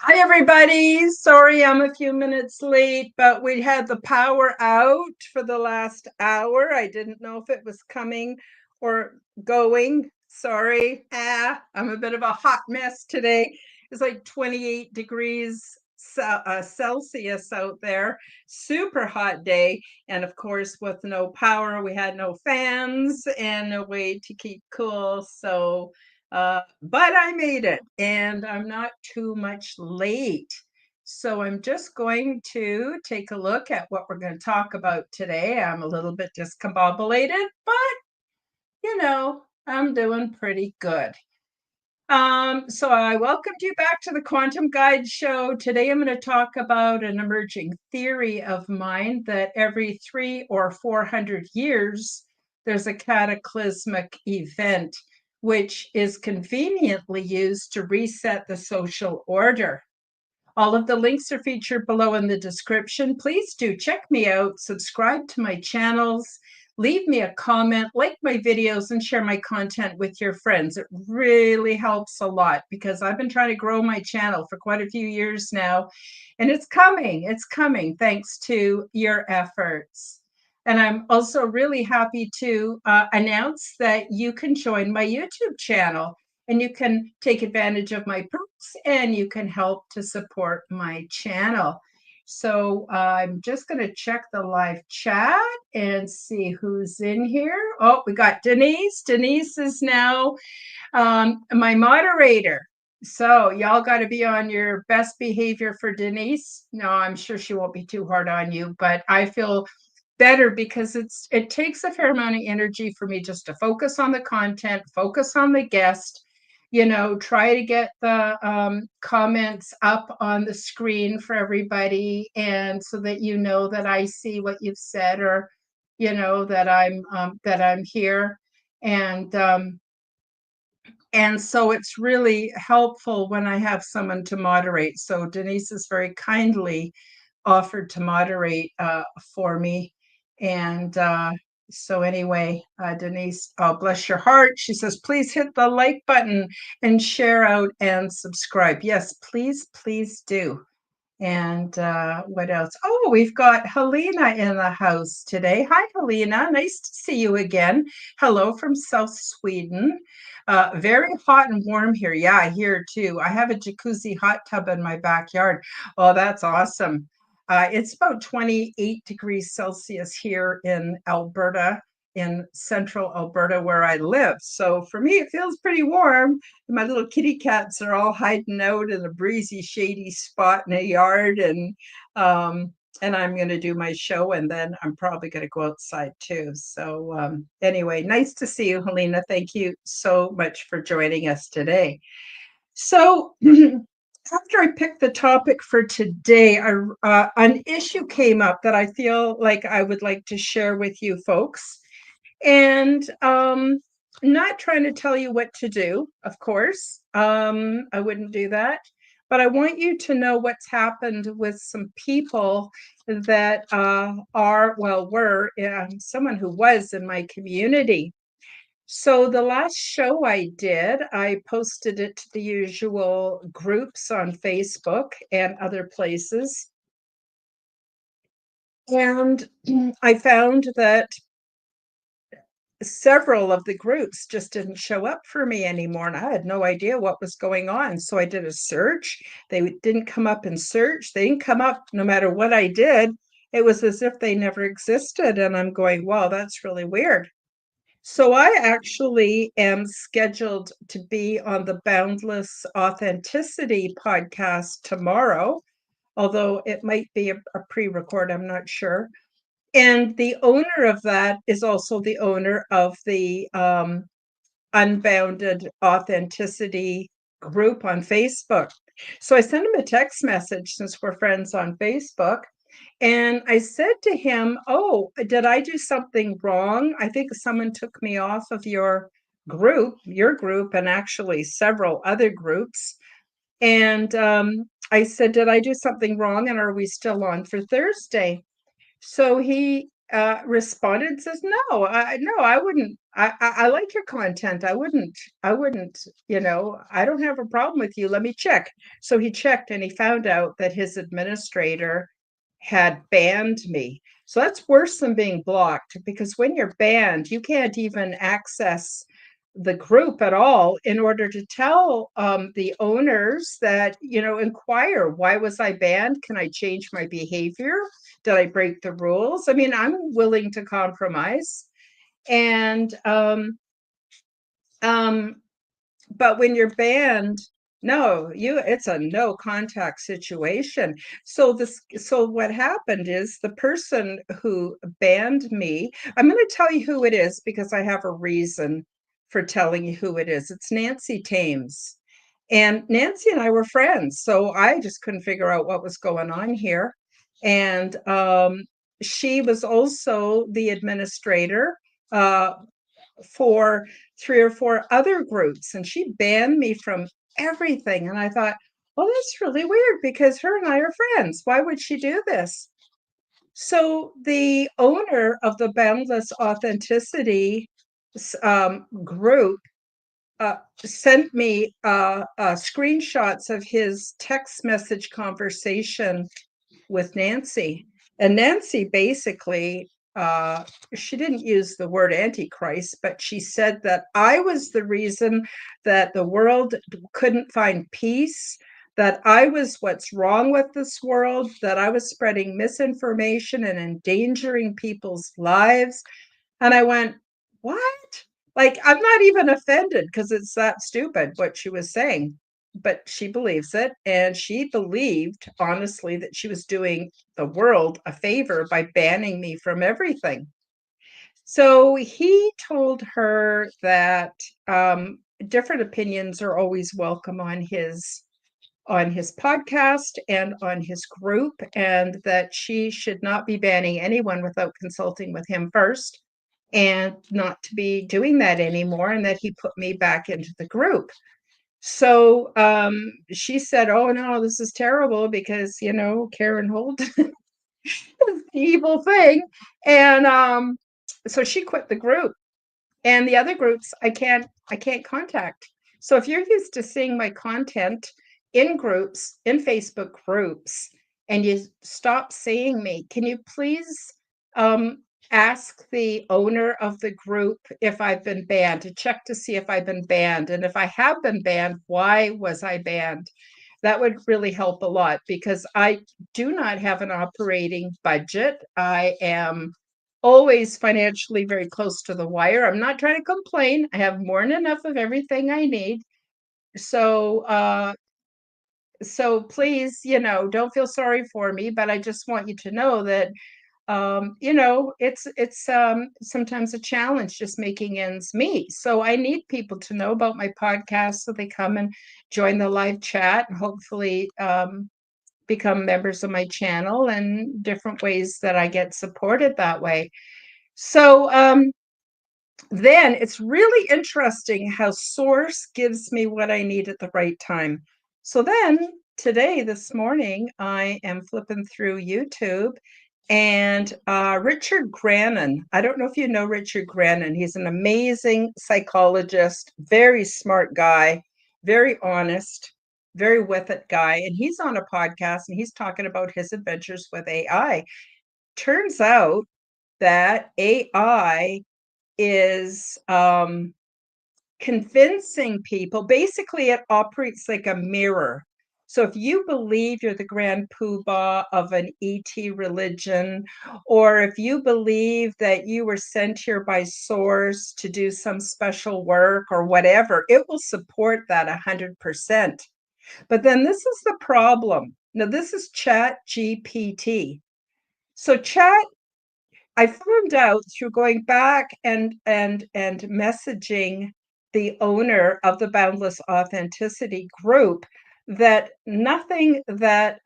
Hi, everybody. Sorry I'm a few minutes late, but we had the power out for the last hour. I didn't know if it was coming or going. Sorry. I'm a bit of a hot mess today. It's like 28 degrees Celsius out there. Super hot day. And of course, with no power, we had no fans and no way to keep cool. But I made it and I'm not too much late. So I'm just going to take a look at what we're going to talk about today. I'm a little bit discombobulated, but I'm doing pretty good. So I welcomed you back to the Quantum Guide Show. Today I'm going to talk about an emerging theory of mine that every 300 or 400 years, there's a cataclysmic event which is conveniently used to reset the social order. All of the links are featured below in the description. Please do check me out, subscribe to my channels, leave me a comment, like my videos, and share my content with your friends. It really helps a lot because I've been trying to grow my channel for quite a few years now, and it's coming. It's coming thanks to your efforts. And I'm also really happy to announce that you can join my YouTube channel and you can take advantage of my perks and you can help to support my channel. So I'm just going to check the live chat and see who's in here. Oh, we got Denise. Denise is now my moderator. So y'all got to be on your best behavior for Denise. No, I'm sure she won't be too hard on you, but I feel better because it takes a fair amount of energy for me just to focus on the content, focus on the guest, try to get the comments up on the screen for everybody, and so that that I see what you've said, or that I'm here, and so it's really helpful when I have someone to moderate. So Denise has very kindly offered to moderate for me. And so anyway, Denise, oh, bless your heart. She says, please hit the like button and share out and subscribe. Yes, please, please do. And what else? Oh, we've got Helena in the house today. Hi, Helena. Nice to see you again. Hello from South Sweden. Very hot and warm here. Yeah, here too. I have a jacuzzi hot tub in my backyard. Oh, that's awesome. It's about 28 degrees Celsius here in Alberta, in central Alberta, where I live. So for me, it feels pretty warm. My little kitty cats are all hiding out in a breezy, shady spot in a yard, and I'm going to do my show, and then I'm probably going to go outside too. So anyway, nice to see you, Helena. Thank you so much for joining us today. So after I picked the topic for today, an issue came up that I feel like I would like to share with you folks. And not trying to tell you what to do, of course. I wouldn't do that. But I want you to know what's happened with some people that were someone who was in my community. So the last show I did, I posted it to the usual groups on Facebook and other places. And I found that several of the groups just didn't show up for me anymore, and I had no idea what was going on. So I did a search. They didn't come up in search. They didn't come up no matter what I did. It was as if they never existed. And I'm going, wow, that's really weird. So I actually am scheduled to be on the Boundless Authenticity podcast tomorrow, although it might be a pre-record, I'm not sure. And the owner of that is also the owner of the Unbounded Authenticity group on Facebook. So I sent him a text message, since we're friends on Facebook. And I said to him, oh, did I do something wrong? I think someone took me off of your group, and actually several other groups. And I said, did I do something wrong? And are we still on for Thursday? So he responded and says, no, I wouldn't. I like your content. I wouldn't, I don't have a problem with you. Let me check. So he checked and he found out that his administrator had banned me. So that's worse than being blocked, because when you're banned, you can't even access the group at all in order to tell the owners that, inquire, why was I banned? Can I change my behavior? Did I break the rules? I mean, I'm willing to compromise. And but when you're banned, no, it's a no contact situation. So what happened is the person who banned me, I'm going to tell you who it is because I have a reason for telling you who it is. It's Nancy Thames. And Nancy and I were friends, so I just couldn't figure out what was going on here. And she was also the administrator for 3 or 4 other groups, and she banned me from everything. And I thought, well, that's really weird because her and I are friends. Why would she do this? So the owner of the Boundless Authenticity group sent me screenshots of his text message conversation with Nancy. And Nancy basically, she didn't use the word antichrist, but she said that I was the reason that the world couldn't find peace, that I was what's wrong with this world, that I was spreading misinformation and endangering people's lives. And I went, what? Like, I'm not even offended because it's that stupid what she was saying, but she believes it. And she believed, honestly, that she was doing the world a favor by banning me from everything. So he told her that different opinions are always welcome on his podcast and on his group, and that she should not be banning anyone without consulting with him first, and not to be doing that anymore, and that he put me back into the group. So she said, oh no, this is terrible because, Karen Holton is the evil thing. And so she quit the group. And the other groups I can't contact. So if you're used to seeing my content in groups, in Facebook groups, and you stop seeing me, can you please ask the owner of the group if I've been banned, to check to see if I've been banned, and if I have been banned, why was I banned? That would really help a lot, because I do not have an operating budget. I am always financially very close to the wire. I'm not trying to complain. I have more than enough of everything I need. So please, don't feel sorry for me, but I just want you to know that it's sometimes a challenge just making ends meet. So I need people to know about my podcast so they come and join the live chat and hopefully become members of my channel, and different ways that I get supported that way. So then it's really interesting how Source gives me what I need at the right time. So then today, this morning, I am flipping through YouTube, and Richard Grannon, I don't know if you know Richard Grannon. He's an amazing psychologist, very smart guy, very honest, very with it guy. And he's on a podcast and he's talking about his adventures with AI. Turns out that AI is convincing people. Basically, it operates like a mirror. So if you believe you're the grand poobah of an ET religion, or if you believe that you were sent here by Source to do some special work or whatever, it will support that 100%. But then this is the problem. Now, this is Chat GPT. So I found out through going back and messaging the owner of the Boundless Authenticity group that nothing that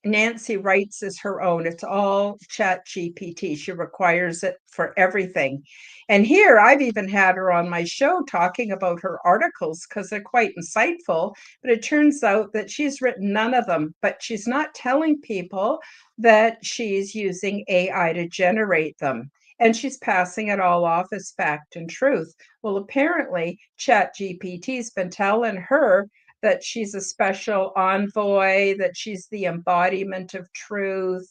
Nancy writes as her own. It's all Chat GPT. She requires it for everything. And here I've even had her on my show talking about her articles because they're quite insightful. But it turns out that she's written none of them, but she's not telling people that she's using AI to generate them. And she's passing it all off as fact and truth. Well, apparently, Chat GPT's been telling her that she's a special envoy, that she's the embodiment of truth.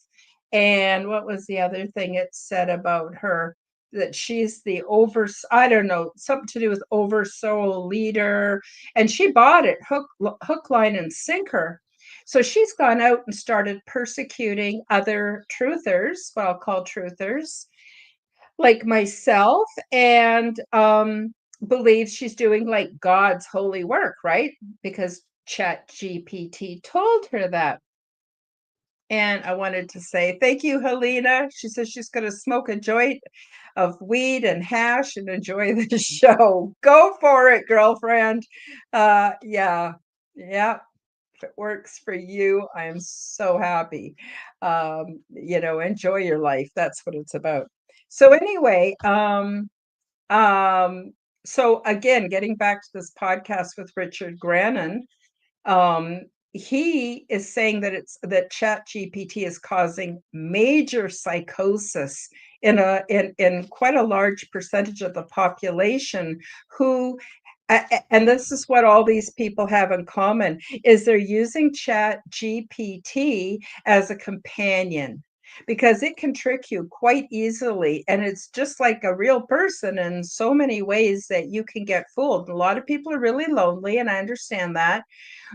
And what was the other thing it said about her? That she's the I don't know, something to do with oversoul leader. And she bought it hook, line, and sinker. So she's gone out and started persecuting other truthers, what I'll call truthers, like myself, and believes she's doing like God's holy work, right? Because Chat GPT told her that. And I wanted to say thank you, Helena. She says she's going to smoke a joint of weed and hash and enjoy the show. Go for it, girlfriend. Yeah. If it works for you, I am so happy. Enjoy your life. That's what it's about. So anyway, um, so again, getting back to this podcast with Richard Grannon, um, he is saying that Chat GPT is causing major psychosis in quite a large percentage of the population who and this is what all these people have in common is they're using Chat GPT as a companion because it can trick you quite easily, and it's just like a real person in so many ways that you can get fooled. A lot of people are really lonely, and I understand that,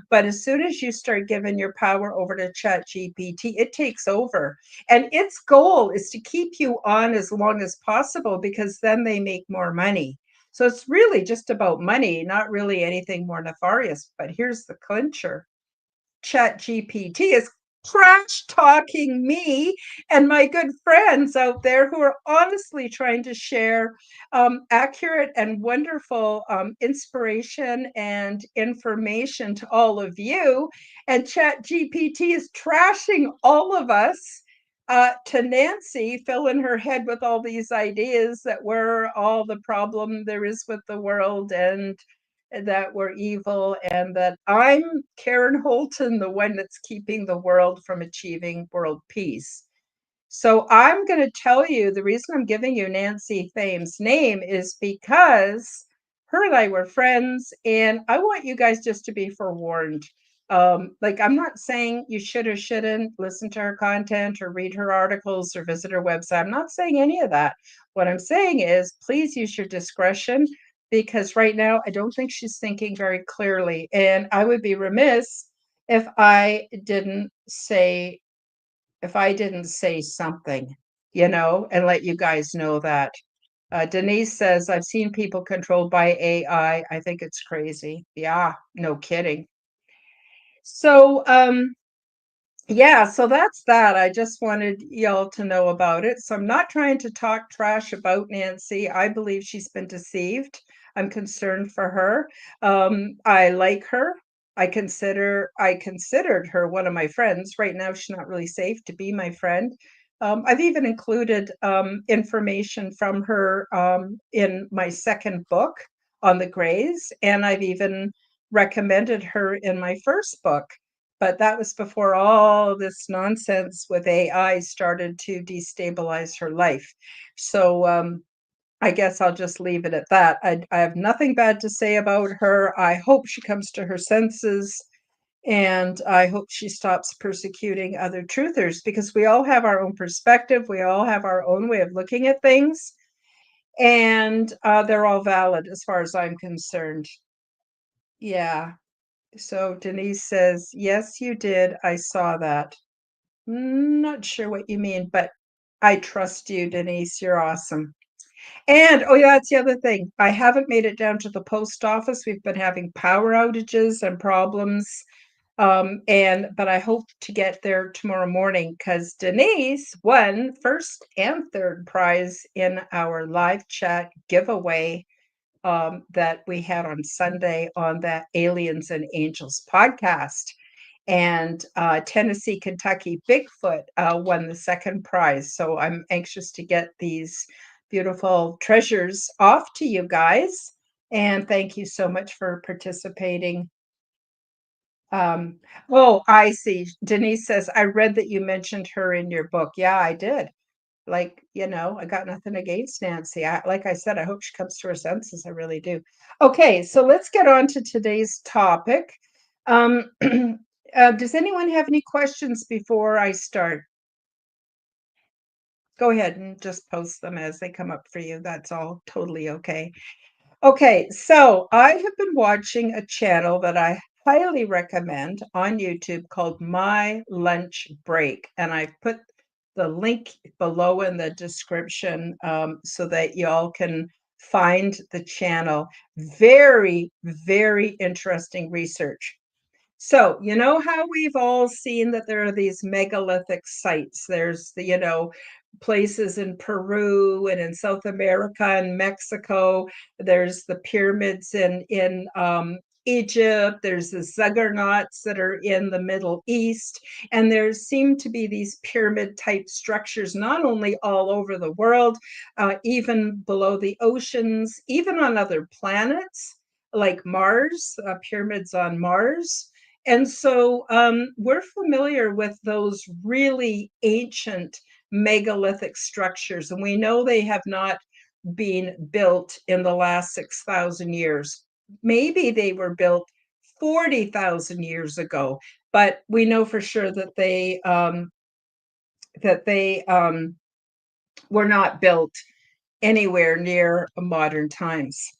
but as soon as you start giving your power over to Chat GPT, it takes over. And its goal is to keep you on as long as possible because then they make more money. So it's really just about money, not really anything more nefarious. But here's the clincher. Chat GPT is trash talking me and my good friends out there who are honestly trying to share accurate and wonderful inspiration and information to all of you. And Chat GPT is trashing all of us. To Nancy, filling her head with all these ideas that we're all the problem there is with the world, and that we're evil, and that I'm Karen Holton, the one that's keeping the world from achieving world peace. So I'm going to tell you the reason I'm giving you Nancy Thames' name is because her and I were friends, and I want you guys just to be forewarned. Like, I'm not saying you should or shouldn't listen to her content or read her articles or visit her website. I'm not saying any of that. What I'm saying is please use your discretion, because right now I don't think she's thinking very clearly. And I would be remiss if I didn't say something, and let you guys know that. Denise says, I've seen people controlled by AI. I think it's crazy. Yeah, no kidding. So, yeah, so that's that. I just wanted y'all to know about it. So I'm not trying to talk trash about Nancy. I believe she's been deceived. I'm concerned for her. I like her. I considered her one of my friends. Right now, she's not really safe to be my friend. I've even included information from her in my second book on the Greys, and I've even recommended her in my first book, but that was before all this nonsense with AI started to destabilize her life. So I guess I'll just leave it at that. I have nothing bad to say about her. I hope she comes to her senses, and I hope she stops persecuting other truthers, because we all have our own perspective. We all have our own way of looking at things, and they're all valid as far as I'm concerned. Yeah. So Denise says, yes, you did. I saw that. Not sure what you mean, but I trust you, Denise. You're awesome. And oh yeah, that's the other thing. I haven't made it down to the post office. We've been having power outages and problems. But I hope to get there tomorrow morning, because Denise won first and third prize in our live chat giveaway that we had on Sunday on that Aliens and Angels podcast. and Tennessee, Kentucky Bigfoot won the second prize. So I'm anxious to get these beautiful treasures off to you guys. And thank you so much for participating. Oh, I see. Denise says, I read that you mentioned her in your book. Yeah, I did. Like, I got nothing against Nancy. Like I said, I hope she comes to her senses. I really do. Okay, so let's get on to today's topic. Does anyone have any questions before I start? Go ahead and just post them as they come up for you. That's all totally okay. Okay, so I have been watching a channel that I highly recommend on YouTube called My Lunch Break, and I've put the link below in the description so that y'all can find the channel. Very, very interesting research. So, you know how we've all seen that there are these megalithic sites? There's places in Peru and in South America and Mexico. There's the pyramids in Egypt. There's the zuggernauts that are in the Middle East. And there seem to be these pyramid type structures, not only all over the world, even below the oceans, even on other planets like Mars, pyramids on Mars. And so we're familiar with those really ancient megalithic structures, and we know they have not been built in the last 6,000 years. Maybe they were built 40,000 years ago, but we know for sure that they were not built anywhere near modern times.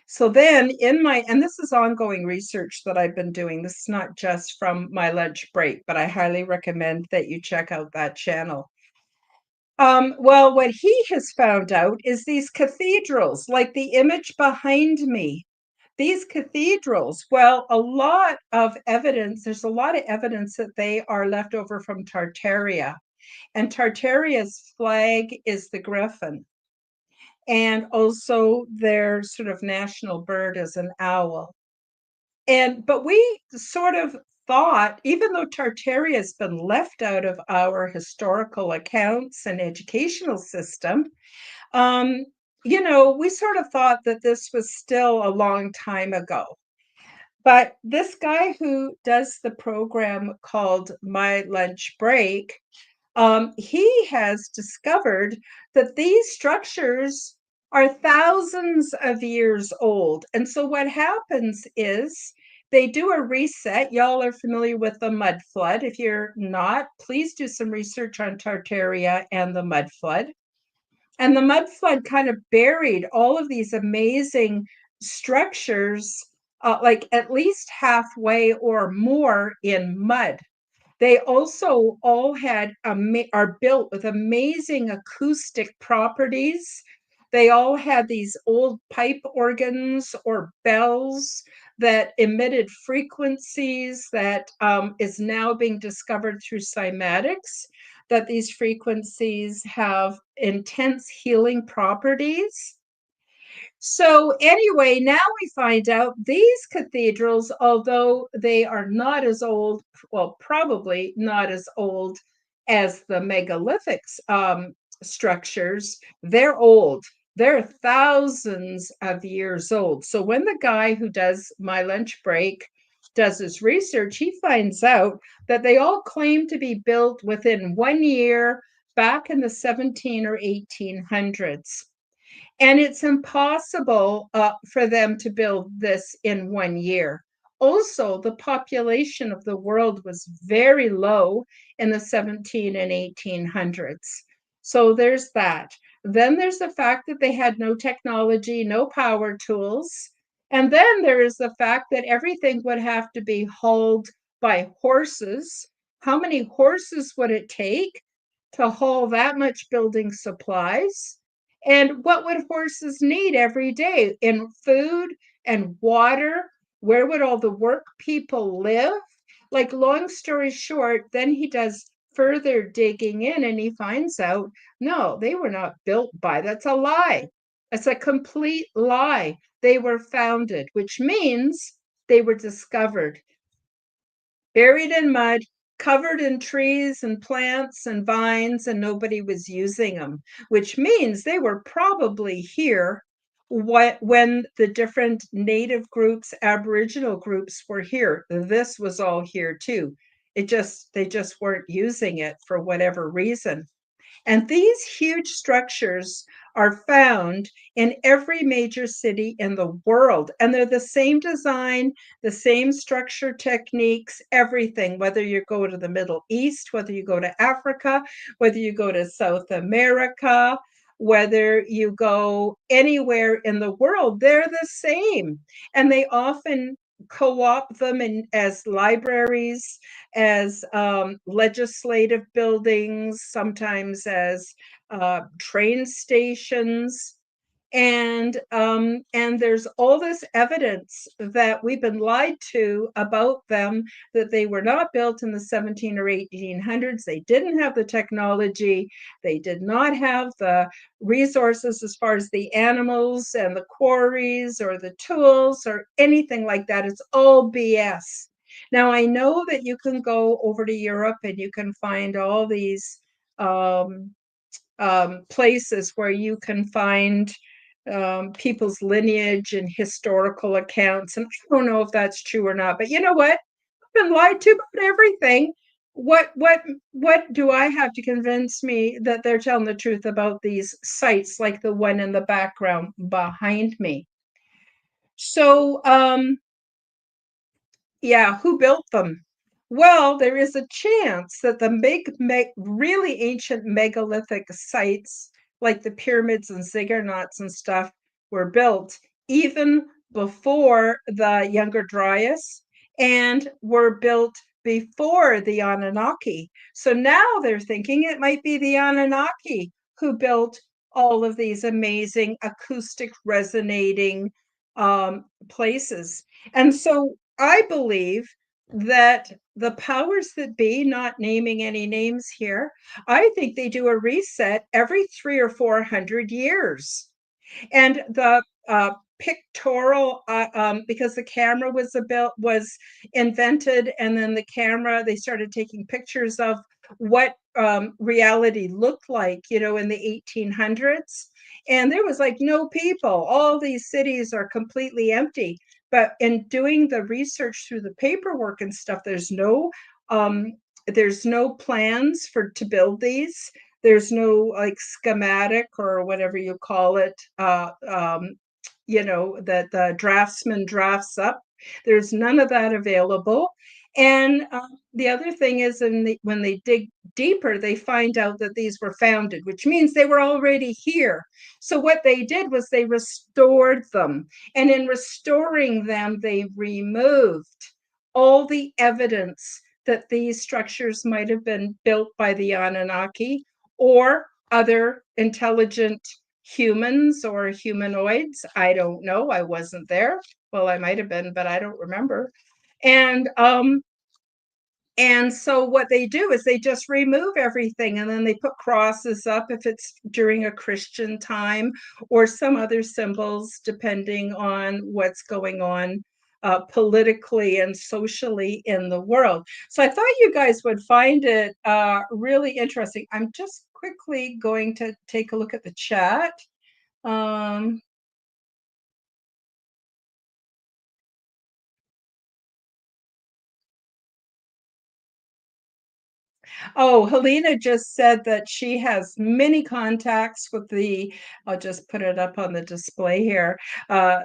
So then and this is ongoing research that I've been doing. This is not just from my lunch break, but I highly recommend that you check out that channel. Well, what he has found out is these cathedrals, like the image behind me. These cathedrals, well, there's a lot of evidence that they are left over from Tartaria. And Tartaria's flag is the griffin. And also their sort of national bird is an owl. But we sort of thought, even though Tartaria has been left out of our historical accounts and educational system, we sort of thought that this was still a long time ago. But this guy who does the program called My Lunch Break, he has discovered that these structures are thousands of years old. And so what happens is they do a reset. Y'all are familiar with the mud flood. If you're not, please do some research on Tartaria and the mud flood. And the mud flood kind of buried all of these amazing structures, like at least halfway or more in mud. They also all are built with amazing acoustic properties. They all had these old pipe organs or bells that emitted frequencies that is now being discovered through cymatics, that these frequencies have intense healing properties. So anyway, now we find out these cathedrals, although they are not as old, well, probably not as old as the megalithic structures, they're old. They're thousands of years old. So when the guy who does My Lunch Break does his research, he finds out that they all claim to be built within 1 year back in the 17 or 1800s. And it's impossible for them to build this in 1 year. Also, the population of the world was very low in the 17 and 1800s. So there's that. Then there's the fact that they had no technology, no power tools. And then there is the fact that everything would have to be hauled by horses. How many horses would it take to haul that much building supplies? And what would horses need every day in food and water? Where would all the work people live? Like, long story short, then he does further digging in and he finds out, no, they were not built by, that's a lie. It's a complete lie. They were founded, which means they were discovered. buried in mud, covered in trees and plants and vines, and nobody was using them, which means they were probably here when the different native groups, Aboriginal groups were here. This was all here too. They just weren't using it for whatever reason. And these huge structures are found in every major city in the world. And they're the same design, the same structure techniques, everything, whether you go to the Middle East, whether you go to Africa, whether you go to South America, whether you go anywhere in the world, they're the same. And they often co-opt them as libraries, as legislative buildings, sometimes as train stations. And there's all this evidence that we've been lied to about them, that they were not built in the 17 or 1800s. They didn't have the technology. They did not have the resources as far as the animals and the quarries or the tools or anything like that. It's all BS. Now, I know that you can go over to Europe and you can find all these um, places where you can find people's lineage and historical accounts. And I don't know if that's true or not, but you know what? I've been lied to about everything. What do I have to convince me that they're telling the truth about these sites like the one in the background behind me? So yeah, who built them? Well, there is a chance that the really ancient megalithic sites, like the pyramids and ziggurats and stuff, were built even before the Younger Dryas and were built before the Anunnaki. So now they're thinking it might be the Anunnaki who built all of these amazing acoustic resonating places. And so I believe that the powers that be, not naming any names here, I think they do a reset every 300 or 400 years. And the pictorial, because the camera was invented, and then the camera, they started taking pictures of what reality looked like, in the 1800s. And there was like no people. All these cities are completely empty. But in doing the research through the paperwork and stuff, there's no plans to build these. There's no like schematic or whatever you call it, that the draftsman drafts up. There's none of that available. And the other thing is, when they dig deeper, they find out that these were founded, which means they were already here. So what they did was they restored them. And in restoring them, they removed all the evidence that these structures might have been built by the Anunnaki or other intelligent humans or humanoids. I don't know. I wasn't there. Well, I might have been, but I don't remember. And so what they do is they just remove everything, and then they put crosses up if it's during a Christian time, or some other symbols depending on what's going on politically and socially in the world. So I thought you guys would find it really interesting. I'm just quickly going to take a look at the chat. Um, Oh, Helena just said that she has many contacts with I'll just put it up on the display here,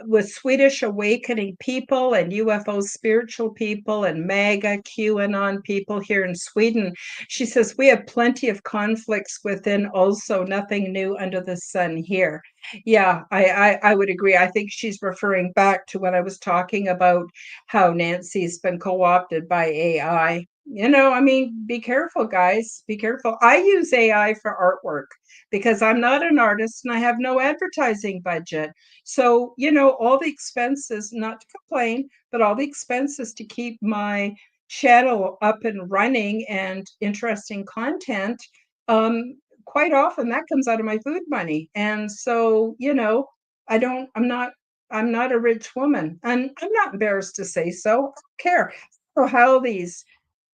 with Swedish awakening people and UFO spiritual people and MAGA, QAnon people here in Sweden. She says, we have plenty of conflicts within, also nothing new under the sun here. Yeah, I would agree. I think she's referring back to when I was talking about how Nancy's been co-opted by AI. I mean, be careful, guys. Be careful. I use AI for artwork because I'm not an artist and I have no advertising budget. So, all the expenses, not to complain, but all the expenses to keep my channel up and running and interesting content, um, quite often that comes out of my food money. And so, I don't, I'm not a rich woman, and I'm not embarrassed to say so. I don't care. So how these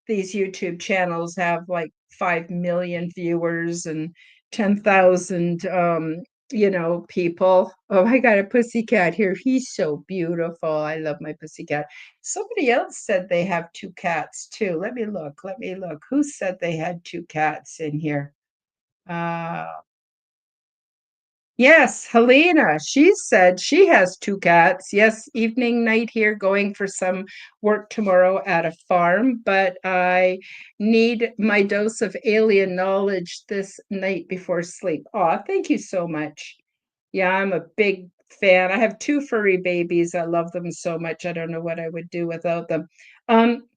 these YouTube channels have like 5 million viewers and 10,000 people. Oh, I got a pussycat here. He's so beautiful. I love my pussycat. Somebody else said they have two cats too. Let me look. Let me look. Who said they had two cats in here? Uh Yes, Helena. She said she has two cats. Yes, evening, night here, going for some work tomorrow at a farm, but I need my dose of alien knowledge this night before sleep. Aw, thank you so much. Yeah, I'm a big fan. I have two furry babies. I love them so much. I don't know what I would do without them. Um,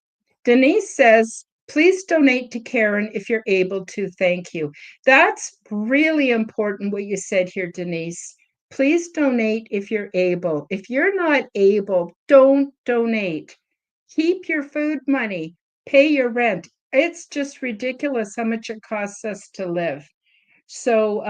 Denise says, please donate to Karen if you're able to. Thank you. That's really important what you said here, Denise. Please donate if you're able. If you're not able, don't donate. Keep your food money, pay your rent. It's just ridiculous how much it costs us to live. So,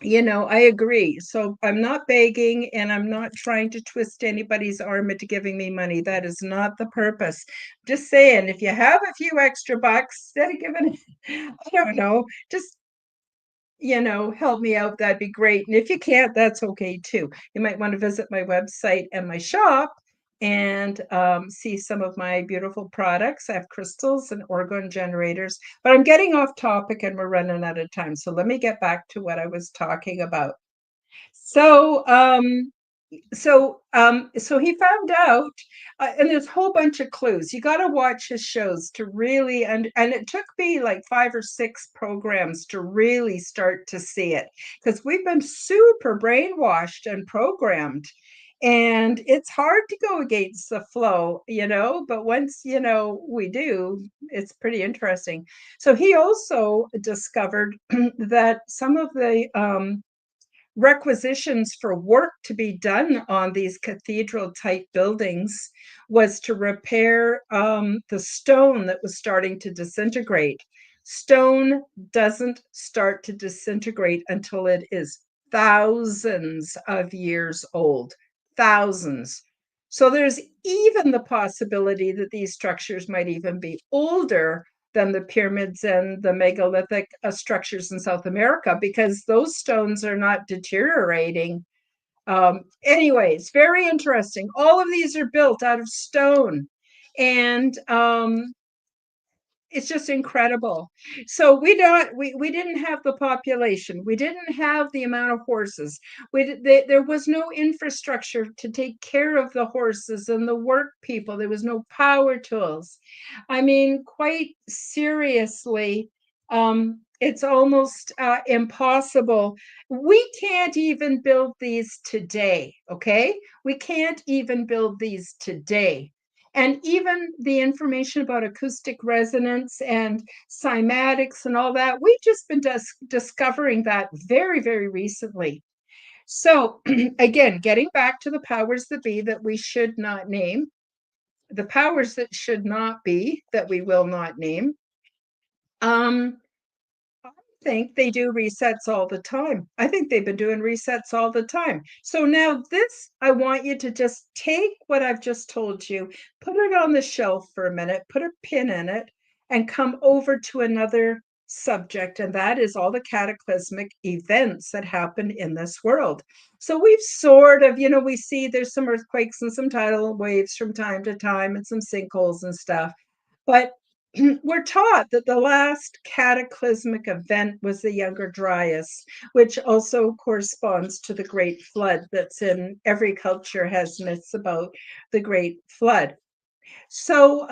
I agree. So I'm not begging and I'm not trying to twist anybody's arm into giving me money. That is not the purpose. Just saying, if you have a few extra bucks, instead of giving, I don't know, just, help me out. That'd be great. And if you can't, that's okay too. You might want to visit my website and my shop and see some of my beautiful products. I have crystals and orgone generators, but I'm getting off topic and we're running out of time. So let me get back to what I was talking about. So, so he found out, and there's a whole bunch of clues. You got to watch his shows to really, and it took me like 5 or 6 programs to really start to see it, because we've been super brainwashed and programmed, and it's hard to go against the flow, but once, we do, it's pretty interesting. So he also discovered that some of the requisitions for work to be done on these cathedral type buildings was to repair the stone that was starting to disintegrate. Stone doesn't start to disintegrate until it is thousands of years old. Thousands. So there's even the possibility that these structures might even be older than the pyramids and the megalithic structures in South America, because those stones are not deteriorating. Anyways, very interesting. All of these are built out of stone. And it's just incredible. So we didn't have the population, we didn't have the amount of horses, there was no infrastructure to take care of the horses and the work people, there was no power tools. I mean, quite seriously, it's almost impossible. We can't even build these today. Okay, we can't even build these today. And even the information about acoustic resonance and cymatics and all that, we've just been discovering that very, very recently. So again, getting back to the powers that be that we should not name, the powers that should not be that we will not name. Think they do resets all the time. I think they've been doing resets all the time. So now this, I want you to just take what I've just told you, put it on the shelf for a minute, put a pin in it, and come over to another subject, and that is all the cataclysmic events that happen in this world. So we've sort of, we see there's some earthquakes and some tidal waves from time to time and some sinkholes and stuff. But we're taught that the last cataclysmic event was the Younger Dryas, which also corresponds to the Great Flood. That's in every culture has myths about the Great Flood. So,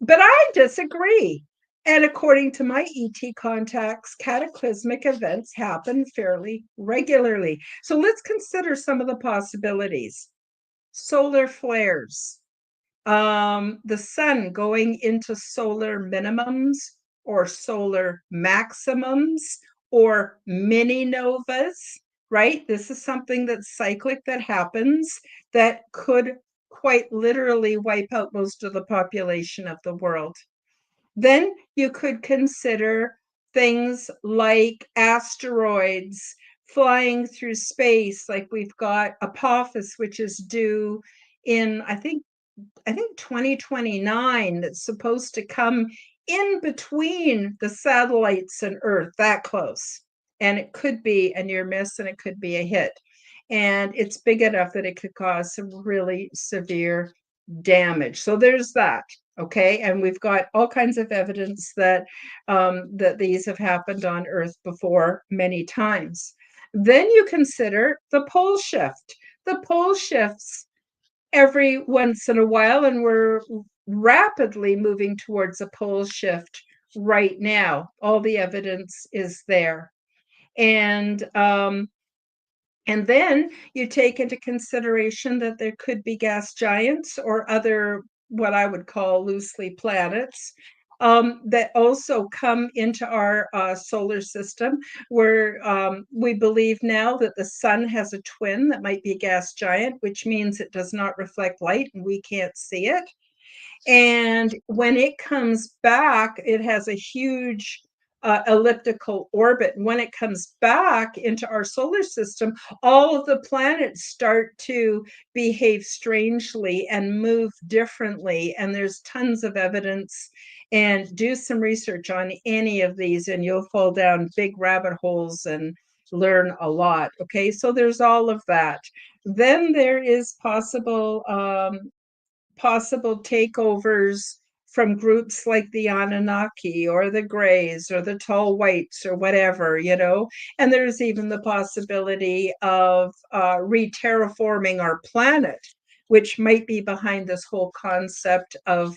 but I disagree. And according to my ET contacts, cataclysmic events happen fairly regularly. So let's consider some of the possibilities. Solar flares, the sun going into solar minimums or solar maximums or mini novas, right? This is something that's cyclic that happens that could quite literally wipe out most of the population of the world. Then you could consider things like asteroids flying through space, like we've got Apophis, which is due in, I think, I think 2029, that's supposed to come in between the satellites and Earth, that close. And it could be a near miss and it could be a hit. And it's big enough that it could cause some really severe damage. So there's that. Okay. And we've got all kinds of evidence that that these have happened on Earth before many times. Then you consider the pole shift. The pole shifts every once in a while, and we're rapidly moving towards a pole shift right now. All the evidence is there. And then you take into consideration that there could be gas giants or other, what I would call loosely planets, that also come into our solar system, where we believe now that the sun has a twin that might be a gas giant, which means it does not reflect light and we can't see it. And when it comes back, it has a huge elliptical orbit. And when it comes back into our solar system, all of the planets start to behave strangely and move differently. And there's tons of evidence. And do some research on any of these, and you'll fall down big rabbit holes and learn a lot. Okay, so there's all of that. Then there is possible takeovers from groups like the Anunnaki or the Greys or the Tall Whites or whatever, you know. And there's even the possibility of re-terraforming our planet, which might be behind this whole concept of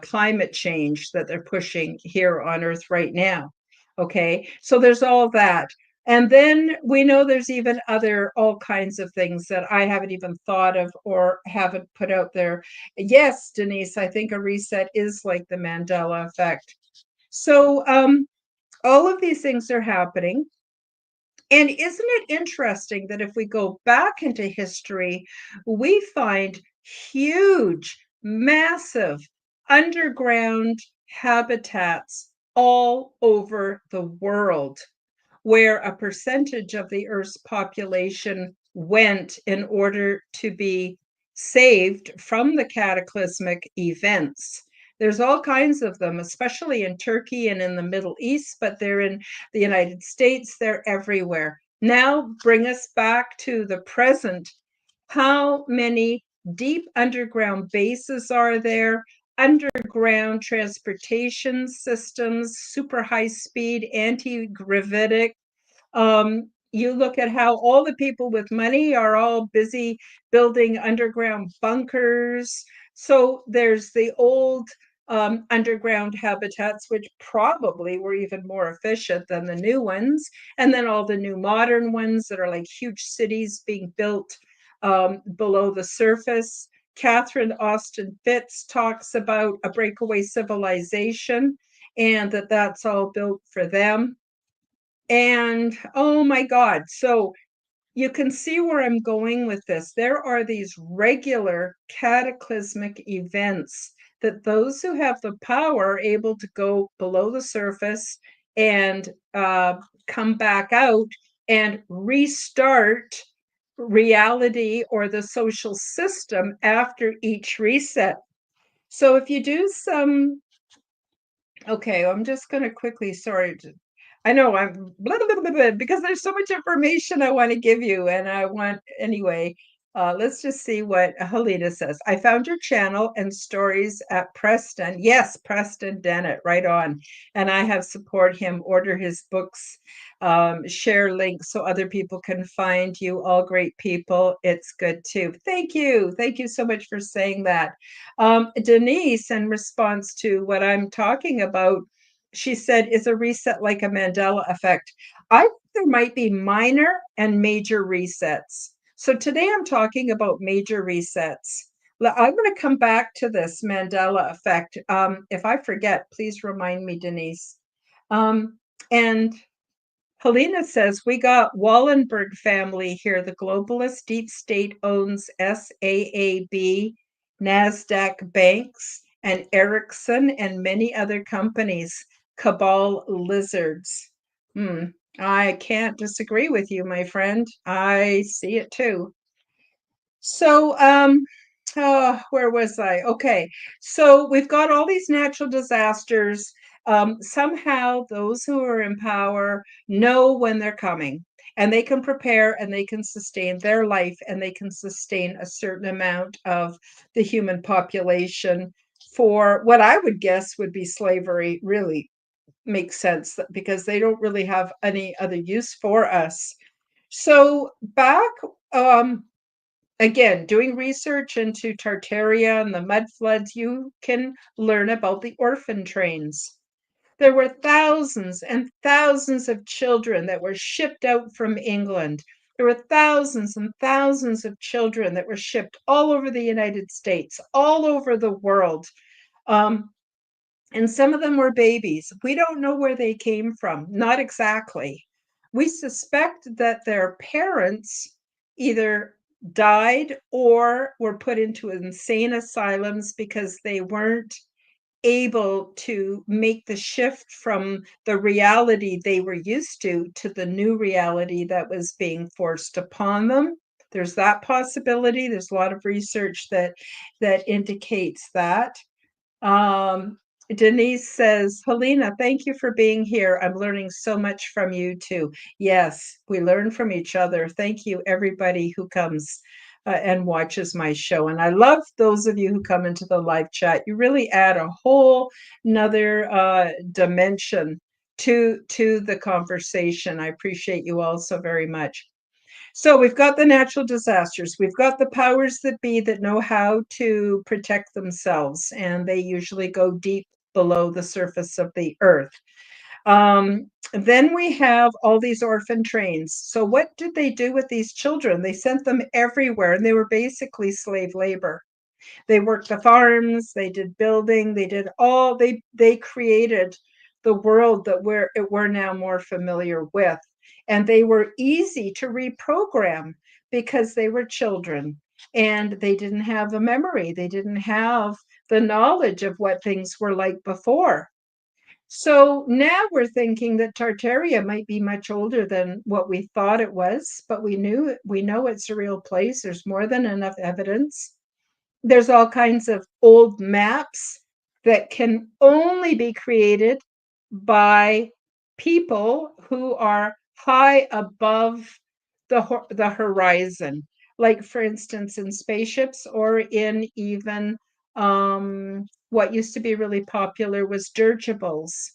climate change that they're pushing here on Earth right now. Okay, so there's all that. And then we know there's even all kinds of things that I haven't even thought of or haven't put out there. Yes, Denise, I think a reset is like the Mandela effect. So all of these things are happening. And isn't it interesting that if we go back into history, we find huge, massive underground habitats all over the world, where a percentage of the Earth's population went in order to be saved from the cataclysmic events. There's all kinds of them, especially in Turkey and in the Middle East, but they're in the United States, they're everywhere. Now, bring us back to the present. How many deep underground bases are there? Underground transportation systems, super high speed, anti-gravitic. You look at how all the people with money are all busy building underground bunkers. So there's the old underground habitats, which probably were even more efficient than the new ones. And then all the new modern ones that are like huge cities being built below the surface. Catherine Austin Fitts talks about a breakaway civilization and that's all built for them. And oh my God, so you can see where I'm going with this. There are these regular cataclysmic events that those who have the power are able to go below the surface and come back out and restart reality or the social system after each reset. So if you do some, okay, I'm just going to quickly, sorry, I know I'm because there's so much information I want to give you, and I want anyway. Let's just see what Helena says. I found your channel and stories at Preston. Yes, Preston Dennett, right on. And I have support him. Order his books, share links so other people can find you. All great people. It's good too. Thank you. Thank you so much for saying that. Denise, in response to what I'm talking about, she said, is a reset like a Mandela effect? I think there might be minor and major resets. So today I'm talking about major resets. I'm going to come back to this Mandela effect. If I forget, please remind me, Denise. And Helena says, we got Wallenberg family here. The globalist deep state owns SAAB, NASDAQ banks, and Ericsson and many other companies. Cabal lizards. I can't disagree with you, my friend. I see it too. So, where was I? Okay, so we've got all these natural disasters. Somehow, those who are in power know when they're coming, and they can prepare and they can sustain their life and they can sustain a certain amount of the human population for what I would guess would be slavery. Really makes sense because they don't really have any other use for us. So, back um, again, doing research into Tartaria and the mud floods, you can learn about the orphan trains. There were thousands and thousands of children that were shipped out from England. There were thousands and thousands of children that were shipped all over the United States, all over the world. Um, and some of them were babies. We don't know where they came from, not exactly. We suspect that their parents either died or were put into insane asylums because they weren't able to make the shift from the reality they were used to the new reality that was being forced upon them. There's that possibility. There's a lot of research that indicates that. um, Denise says, Helena, thank you for being here. I'm learning so much from you too. Yes, we learn from each other. Thank you, everybody who comes and watches my show. And I love those of you who come into the live chat. You really add a whole nother dimension to the conversation. I appreciate you all so very much. So we've got the natural disasters. We've got the powers that be that know how to protect themselves, and they usually go deep below the surface of the earth. Then we have all these orphan trains. So what did they do with these children? They sent them everywhere, and they were basically slave labor. They worked the farms, they did building, they did all, they created the world that we're now more familiar with. And they were easy to reprogram because they were children and they didn't have a memory. They didn't have the knowledge of what things were like before. So now we're thinking that Tartaria might be much older than what we thought it was, but we know it's a real place. There's more than enough evidence. There's all kinds of old maps that can only be created by people who are high above the horizon, like for instance in spaceships or in even what used to be really popular was dirigibles.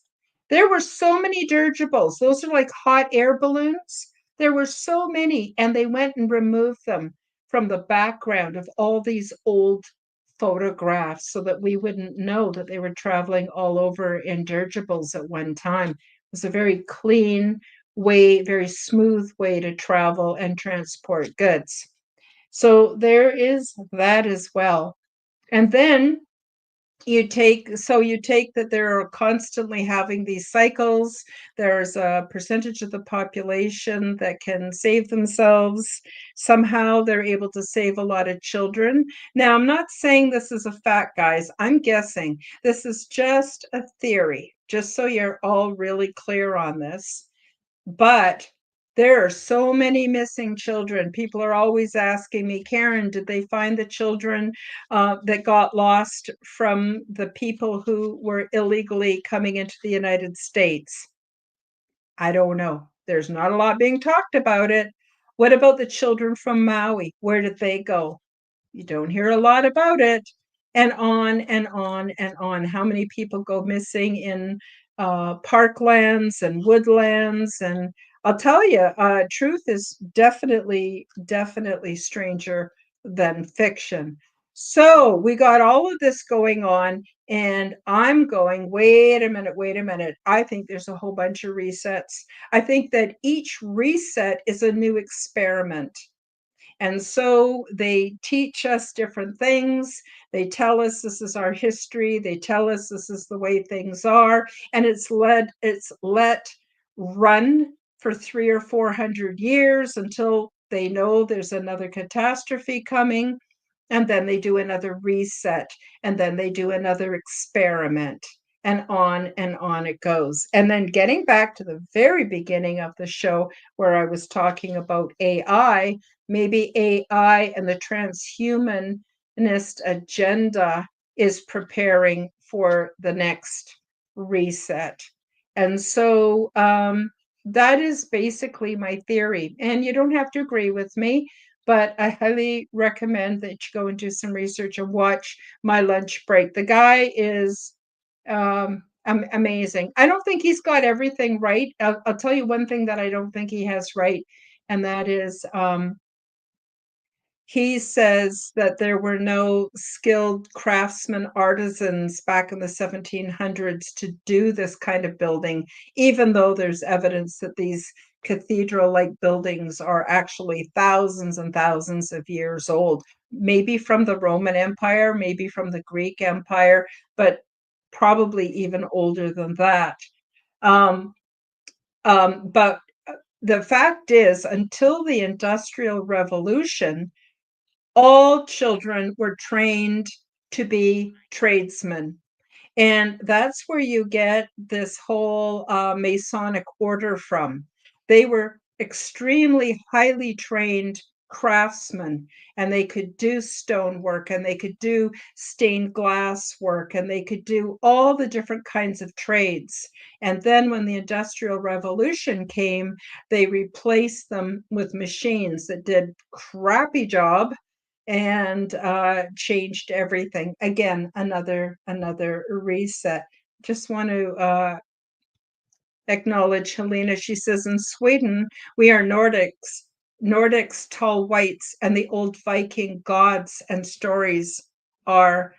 There were so many dirigibles. Those are like hot air balloons. There were so many, and they went and removed them from the background of all these old photographs so that we wouldn't know that they were traveling all over in dirigibles at one time. It was a very clean way, very smooth way to travel and transport goods. So there is that as well. And then you take that they're constantly having these cycles. There's a percentage of the population that can save themselves. Somehow they're able to save a lot of children. Now, I'm not saying this is a fact, guys. I'm guessing. This is just a theory, just so you're all really clear on this. But there are so many missing children. People are always asking me, Karen, did they find the children that got lost from the people who were illegally coming into the United States? I don't know. There's not a lot being talked about it. What about the children from Maui? Where did they go? You don't hear a lot about it. And on and on and on. How many people go missing in parklands and woodlands? And I'll tell you, truth is definitely stranger than fiction. So we got all of this going on, and I'm going, wait a minute. I think there's a whole bunch of resets. I think that each reset is a new experiment. And so they teach us different things. They tell us this is our history. They tell us this is the way things are. And it's let run for 300 or 400 years until they know there's another catastrophe coming. And then they do another reset. And then they do another experiment. and on it goes. And then getting back to the very beginning of the show where I was talking about AI, maybe AI and the transhumanist agenda is preparing for the next reset. And so that is basically my theory. And you don't have to agree with me, but I highly recommend that you go and do some research and watch My Lunch Break. The guy is amazing. I don't think he's got everything right. I'll tell you one thing that I don't think he has right, and that is he says that there were no skilled craftsmen, artisans back in the 1700s to do this kind of building, even though there's evidence that these cathedral-like buildings are actually thousands and thousands of years old, maybe from the Roman Empire, maybe from the Greek Empire, but probably even older than that. But the fact is, until the Industrial Revolution, all children were trained to be tradesmen. And that's where you get this whole Masonic order from. They were extremely highly trained craftsmen, and they could do stonework, and they could do stained glass work, and they could do all the different kinds of trades. And then when the Industrial Revolution came, they replaced them with machines that did crappy job and changed everything. Again, another reset. Just want to acknowledge Helena. She says, in Sweden, we are Nordics, tall whites, and the old Viking gods and stories are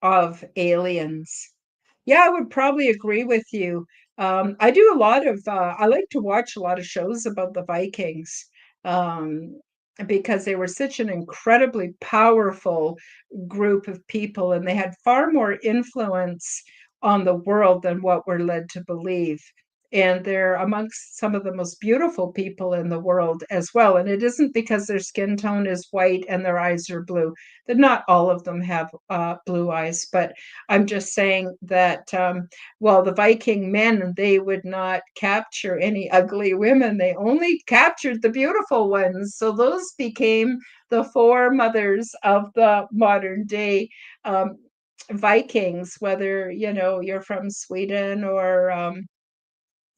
of aliens. Yeah, I would probably agree with you. I do a lot of, I like to watch a lot of shows about the Vikings because they were such an incredibly powerful group of people, and they had far more influence on the world than what we're led to believe. And they're amongst some of the most beautiful people in the world as well. And it isn't because their skin tone is white and their eyes are blue. That not all of them have blue eyes, but I'm just saying that, well, the Viking men, they would not capture any ugly women. They only captured the beautiful ones. So those became the foremothers of the modern day Vikings, whether, you're from Sweden or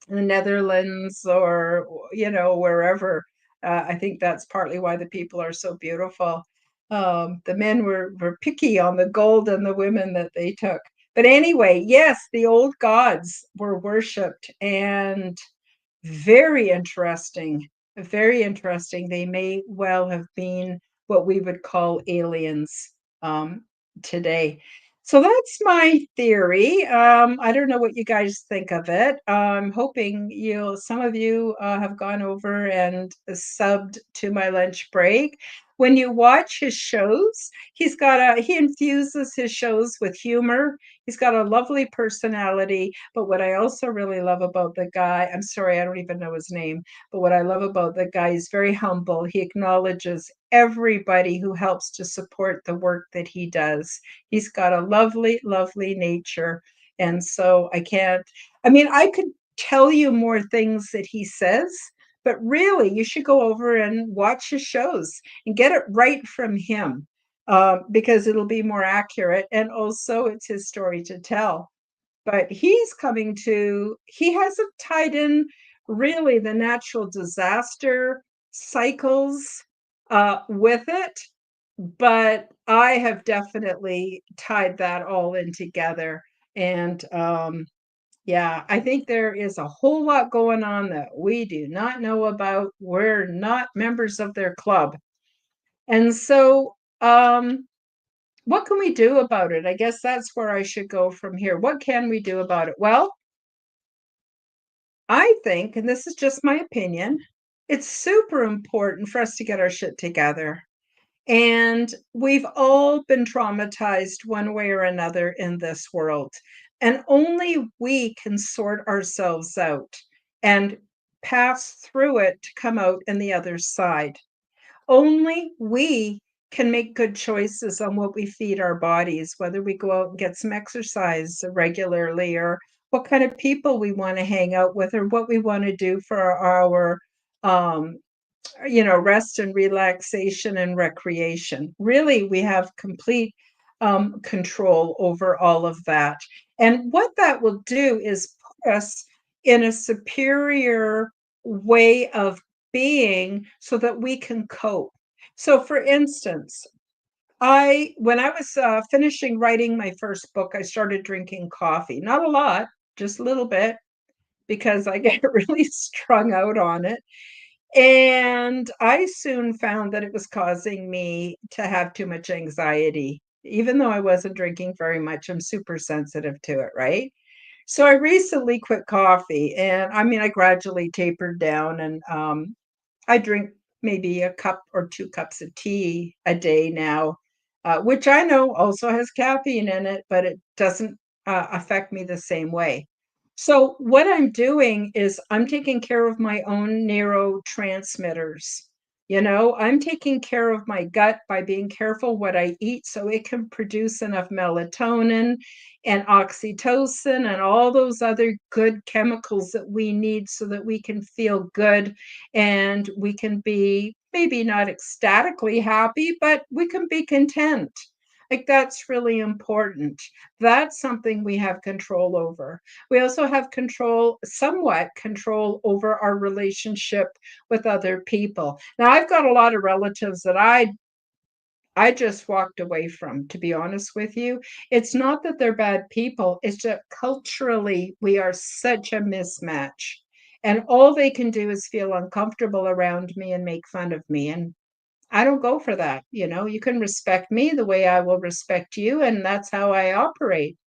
the Netherlands or, wherever. I think that's partly why the people are so beautiful. The men were picky on the gold and the women that they took. But anyway, yes, the old gods were worshipped, and very interesting. Very interesting. They may well have been what we would call aliens today. So that's my theory. I don't know what you guys think of it. I'm hoping some of you have gone over and subbed to My Lunch Break. When you watch his shows, he infuses his shows with humor. He's got a lovely personality, but what I also really love about the guy, I'm sorry, I don't even know his name, but what I love about the guy, he's very humble. He acknowledges everybody who helps to support the work that he does. He's got a lovely, lovely nature. And so I could tell you more things that he says, but really you should go over and watch his shows and get it right from him. Because it'll be more accurate, and also it's his story to tell. But he hasn't tied in really the natural disaster cycles with it, but I have definitely tied that all in together. And yeah, I think there is a whole lot going on that we do not know about. We're not members of their club. And so, what can we do about it? I guess that's where I should go from here. What can we do about it? Well, I think, and this is just my opinion, it's super important for us to get our shit together. And we've all been traumatized one way or another in this world. And only we can sort ourselves out and pass through it to come out on the other side. Only we can make good choices on what we feed our bodies, whether we go out and get some exercise regularly, or what kind of people we want to hang out with, or what we want to do for our um, rest and relaxation and recreation. Really, we have complete control over all of that. And what that will do is put us in a superior way of being so that we can cope. So, for instance, when I was finishing writing my first book, I started drinking coffee. Not a lot, just a little bit, because I get really strung out on it. And I soon found that it was causing me to have too much anxiety. Even though I wasn't drinking very much, I'm super sensitive to it, right? So I recently quit coffee, and I mean, I gradually tapered down, and I drink maybe a cup or 2 cups of tea a day now, which I know also has caffeine in it, but it doesn't affect me the same way. So, what I'm doing is I'm taking care of my own neurotransmitters. I'm taking care of my gut by being careful what I eat so it can produce enough melatonin and oxytocin and all those other good chemicals that we need so that we can feel good and we can be maybe not ecstatically happy, but we can be content. Like, that's really important. That's something we have control over. We also have somewhat control over our relationship with other people. Now, I've got a lot of relatives that I just walked away from, to be honest with you. It's not that they're bad people, it's that culturally we are such a mismatch. And all they can do is feel uncomfortable around me and make fun of me. And I don't go for that. You can respect me the way I will respect you, and that's how I operate.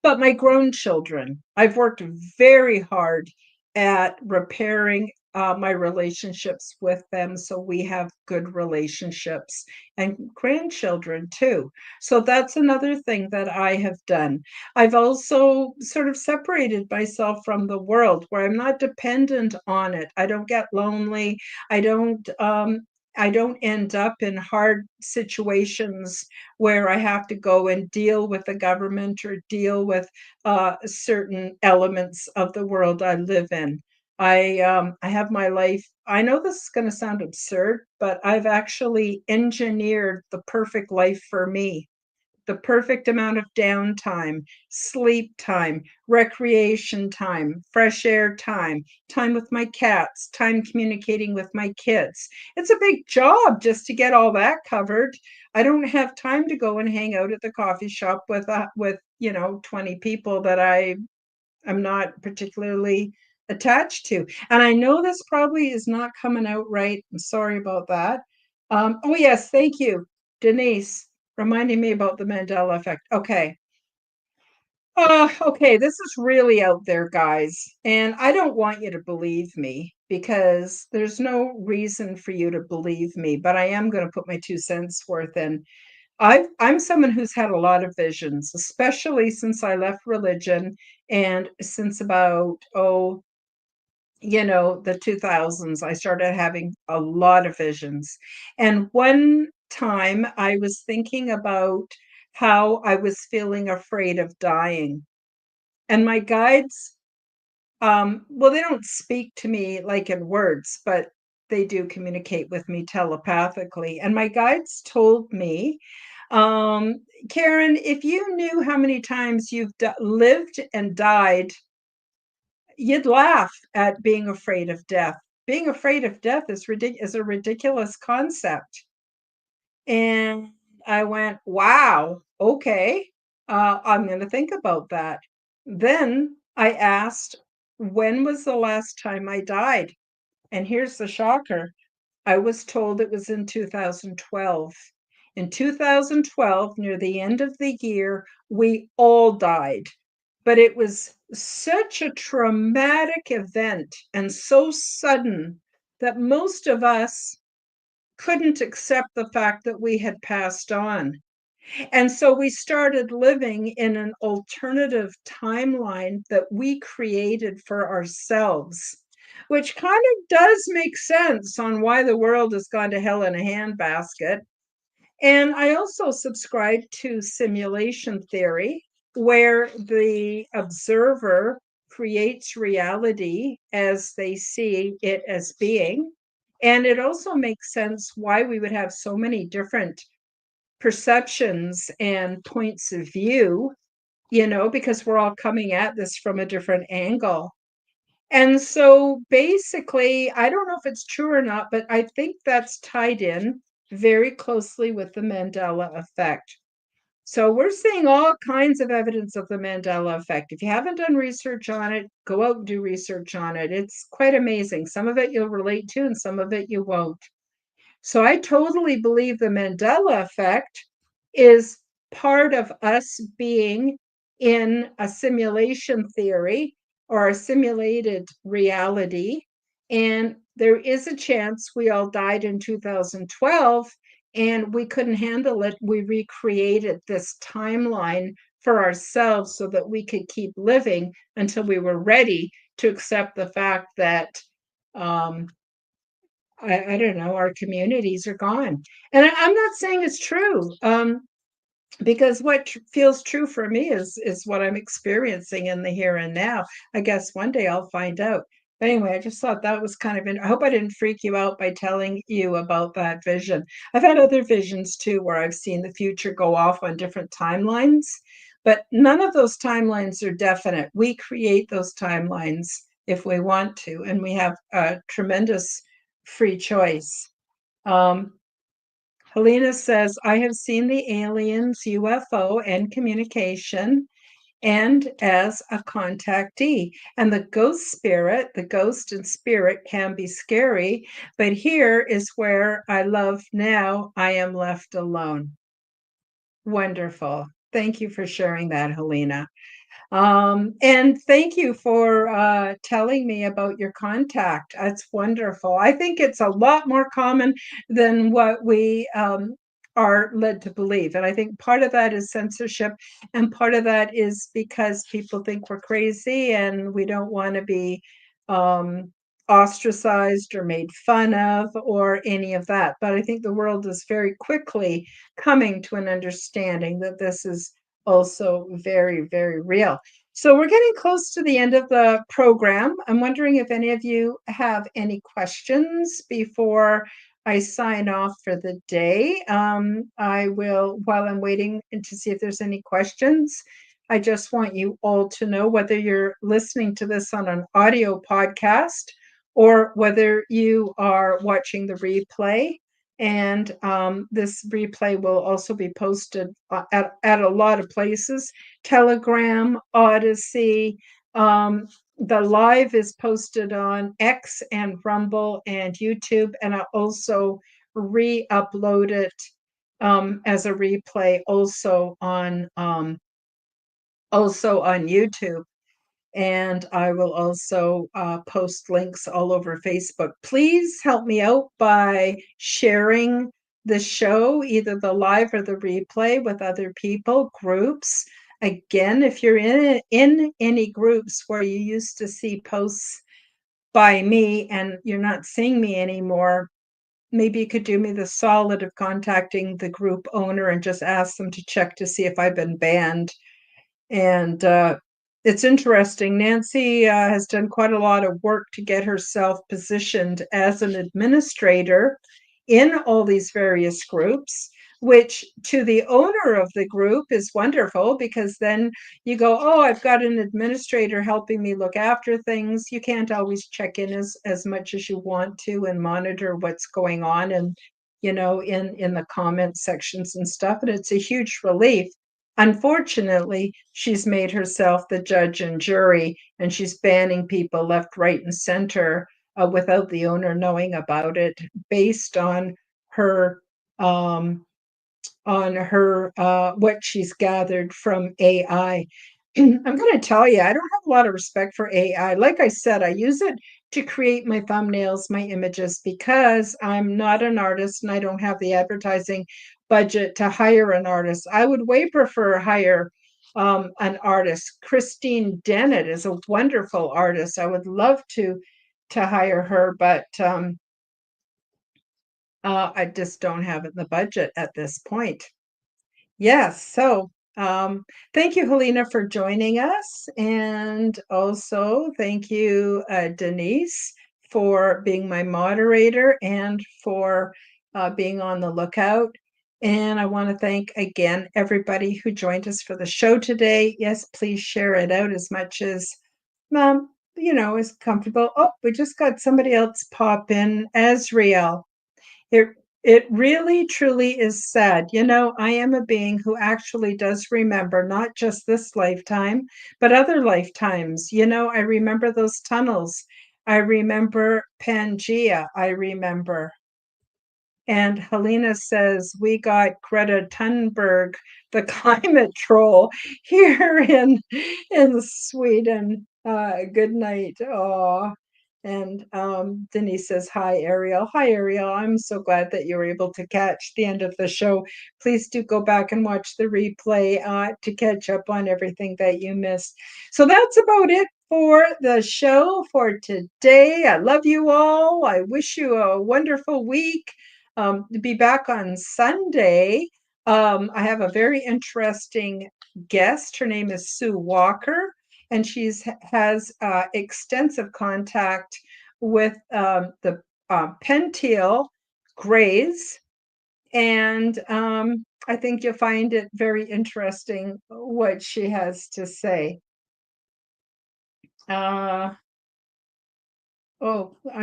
But my grown children, I've worked very hard at repairing my relationships with them so we have good relationships, and grandchildren too. So that's another thing that I have done. I've also sort of separated myself from the world where I'm not dependent on it. I don't get lonely. I don't I don't end up in hard situations where I have to go and deal with the government or deal with certain elements of the world I live in. I have my life. I know this is going to sound absurd, but I've actually engineered the perfect life for me. The perfect amount of downtime, sleep time, recreation time, fresh air time, time with my cats, time communicating with my kids. It's a big job just to get all that covered. I don't have time to go and hang out at the coffee shop with 20 people that I am not particularly attached to. And I know this probably is not coming out right. I'm sorry about that. Oh yes, thank you, Denise, reminding me about the Mandela effect. Okay. Okay, this is really out there, guys. And I don't want you to believe me because there's no reason for you to believe me, but I am going to put my 2 cents worth in. I'm someone who's had a lot of visions, especially since I left religion and since about, the 2000s. I started having a lot of visions. And one time I was thinking about how I was feeling afraid of dying. And my guides, well, they don't speak to me like in words, but they do communicate with me telepathically. And my guides told me, um, Karen, if you knew how many times you've lived and died, you'd laugh at being afraid of death. Being afraid of death is a ridiculous concept. And I went, wow, okay, I'm going to think about that. Then I asked, when was the last time I died? And here's the shocker. I was told it was in 2012. In 2012, near the end of the year, we all died. But it was such a traumatic event and so sudden that most of us couldn't accept the fact that we had passed on. And so we started living in an alternative timeline that we created for ourselves. which kind of does make sense on why the world has gone to hell in a handbasket. And I also subscribe to simulation theory, where the observer creates reality as they see it as being. And it also makes sense why we would have so many different perceptions and points of view, because we're all coming at this from a different angle. And so basically, I don't know if it's true or not, but I think that's tied in very closely with the Mandela effect. So we're seeing all kinds of evidence of the Mandela effect. If you haven't done research on it, go out and do research on it. It's quite amazing. Some of it you'll relate to, and some of it you won't. So I totally believe the Mandela effect is part of us being in a simulation theory or a simulated reality. And there is a chance we all died in 2012 and we couldn't handle it. We recreated this timeline for ourselves so that we could keep living until we were ready to accept the fact that I don't know, our communities are gone. And I'm not saying it's true, because what feels true for me is what I'm experiencing in the here and now. I guess one day I'll find out. But anyway, I just thought that was kind of I hope I didn't freak you out by telling you about that vision. I've had other visions too, where I've seen the future go off on different timelines, but none of those timelines are definite. We create those timelines if we want to, and we have a tremendous free choice. Um, Helena says, I have seen the aliens, UFO, and communication, and as a contactee. And the ghost and spirit can be scary, but here is where I love now. I am left alone. Wonderful. Thank you for sharing that, Helena. And thank you for telling me about your contact. That's wonderful. I think it's a lot more common than what we are led to believe. And I think part of that is censorship, and part of that is because people think we're crazy and we don't want to be um, ostracized or made fun of or any of that. But I think the world is very quickly coming to an understanding that this is also very, very real. So we're getting close to the end of the program. I'm wondering if any of you have any questions before I sign off for the day. I will, while I'm waiting to see if there's any questions, I just want you all to know, whether you're listening to this on an audio podcast or whether you are watching the replay. And this replay will also be posted at a lot of places: Telegram, Odyssey. The live is posted on X and Rumble and YouTube, and I also re-upload it as a replay also on YouTube. And I will also post links all over Facebook. Please help me out by sharing the show, either the live or the replay, with other people, groups. Again, if you're in any groups where you used to see posts by me and you're not seeing me anymore, maybe you could do me the solid of contacting the group owner and just ask them to check to see if I've been banned. And it's interesting. Nancy has done quite a lot of work to get herself positioned as an administrator in all these various groups, which to the owner of the group is wonderful, because then you go, oh, I've got an administrator helping me look after things. You can't always check in as much as you want to and monitor what's going on, and in the comment sections and stuff. And it's a huge relief. Unfortunately, she's made herself the judge and jury, and she's banning people left, right, and center without the owner knowing about it, based on her what she's gathered from AI. I'm going to tell you, I don't have a lot of respect for AI. Like I said, I use it to create my thumbnails, my images, because I'm not an artist and I don't have the advertising budget to hire an artist. I would way prefer hire an artist. Christine Dennett is a wonderful artist. I would love to to hire her, but I just don't have it in the budget at this point. Yes, so thank you, Helena, for joining us. And also thank you, Denise, for being my moderator and for being on the lookout. And I want to thank again everybody who joined us for the show today. Yes, please share it out as much as is comfortable. Oh, we just got somebody else pop in, Azriel. It it really truly is sad. I am a being who actually does remember not just this lifetime, but other lifetimes. I remember those tunnels. I remember Pangea. I remember. And Helena says, we got Greta Thunberg, the climate troll, here in Sweden. Good night. Oh. And Denise says, hi, Ariel. Hi, Ariel. I'm so glad that you were able to catch the end of the show. Please do go back and watch the replay to catch up on everything that you missed. So that's about it for the show for today. I love you all. I wish you a wonderful week. To be back on Sunday. I have a very interesting guest. Her name is Sue Walker, and she has extensive contact with the Penteal Greys, and I think you'll find it very interesting what she has to say. I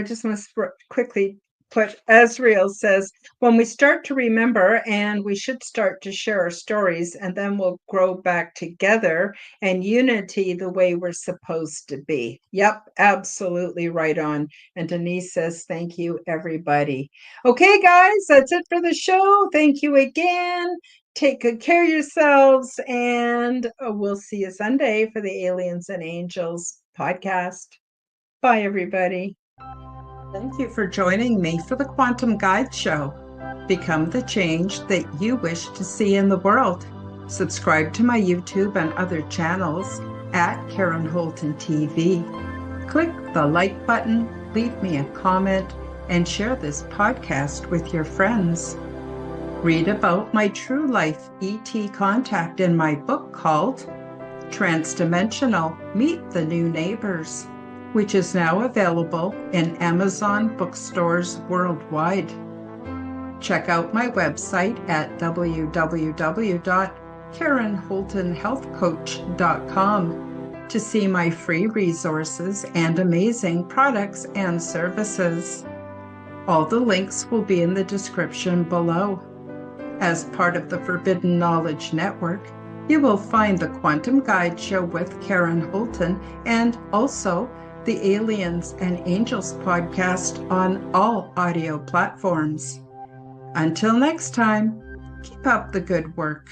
just must quickly put, Azriel says, when we start to remember, and we should start to share our stories, and then we'll grow back together and unity the way we're supposed to be. Yep, absolutely right on. And Denise says, thank you, everybody. Okay, guys, that's it for the show. Thank you again. Take good care of yourselves, and we'll see you Sunday for the Aliens and Angels podcast. Bye, everybody. Thank you for joining me for the Quantum Guide Show. Become the change that you wish to see in the world. Subscribe to my YouTube and other channels at Karen Holton TV. Click the like button, leave me a comment, and share this podcast with your friends. Read about my true life ET contact in my book called Transdimensional: Meet the New Neighbors, which is now available in Amazon bookstores worldwide. Check out my website at www.karenholtonhealthcoach.com to see my free resources and amazing products and services. All the links will be in the description below. As part of the Forbidden Knowledge Network, you will find the Quantum Guide Show with Karen Holton and also the Aliens and Angels podcast on all audio platforms. Until next time, keep up the good work.